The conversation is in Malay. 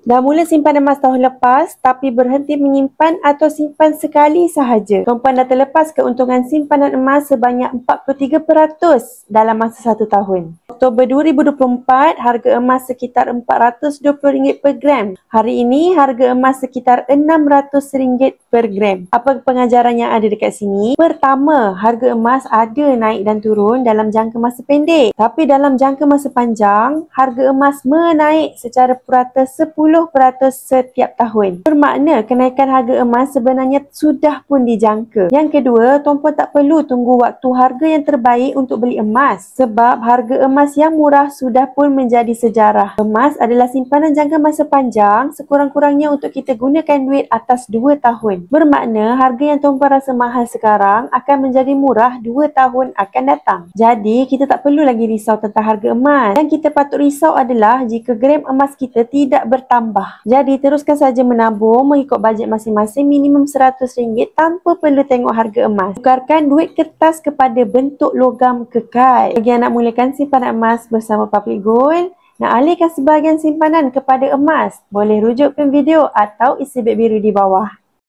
Dah mula simpan emas tahun lepas tapi berhenti menyimpan atau simpan sekali sahaja. Tuan-puan dah terlepas keuntungan simpanan emas sebanyak 43% dalam masa 1 tahun. Oktober 2024, harga emas sekitar RM420 per gram. Hari ini, harga emas sekitar RM600 per gram. Apa pengajaran yang ada dekat sini? Pertama, harga emas ada naik dan turun dalam jangka masa pendek. Tapi dalam jangka masa panjang, harga emas menaik secara purata 10% setiap tahun. Bermakna kenaikan harga emas sebenarnya sudah pun dijangka. Yang kedua, tuan-puan tak perlu tunggu waktu harga yang terbaik untuk beli emas. Sebab harga emas yang murah sudah pun menjadi sejarah. Emas adalah simpanan jangka masa panjang, sekurang-kurangnya untuk kita gunakan duit atas 2 tahun. Bermakna harga yang tuan-puan rasa mahal sekarang akan menjadi murah 2 tahun akan datang. Jadi, kita tak perlu lagi risau tentang harga emas. Yang kita patut risau adalah jika gram emas kita tidak bertambah. Jadi teruskan saja menabung mengikut bajet masing-masing minimum RM100 tanpa perlu tengok harga emas. Tukarkan duit kertas kepada bentuk logam kekal. Bagi yang nak mulakan simpanan emas bersama Public Gold, nak alihkan sebahagian simpanan kepada emas, boleh rujukkan video atau isi bet biru di bawah.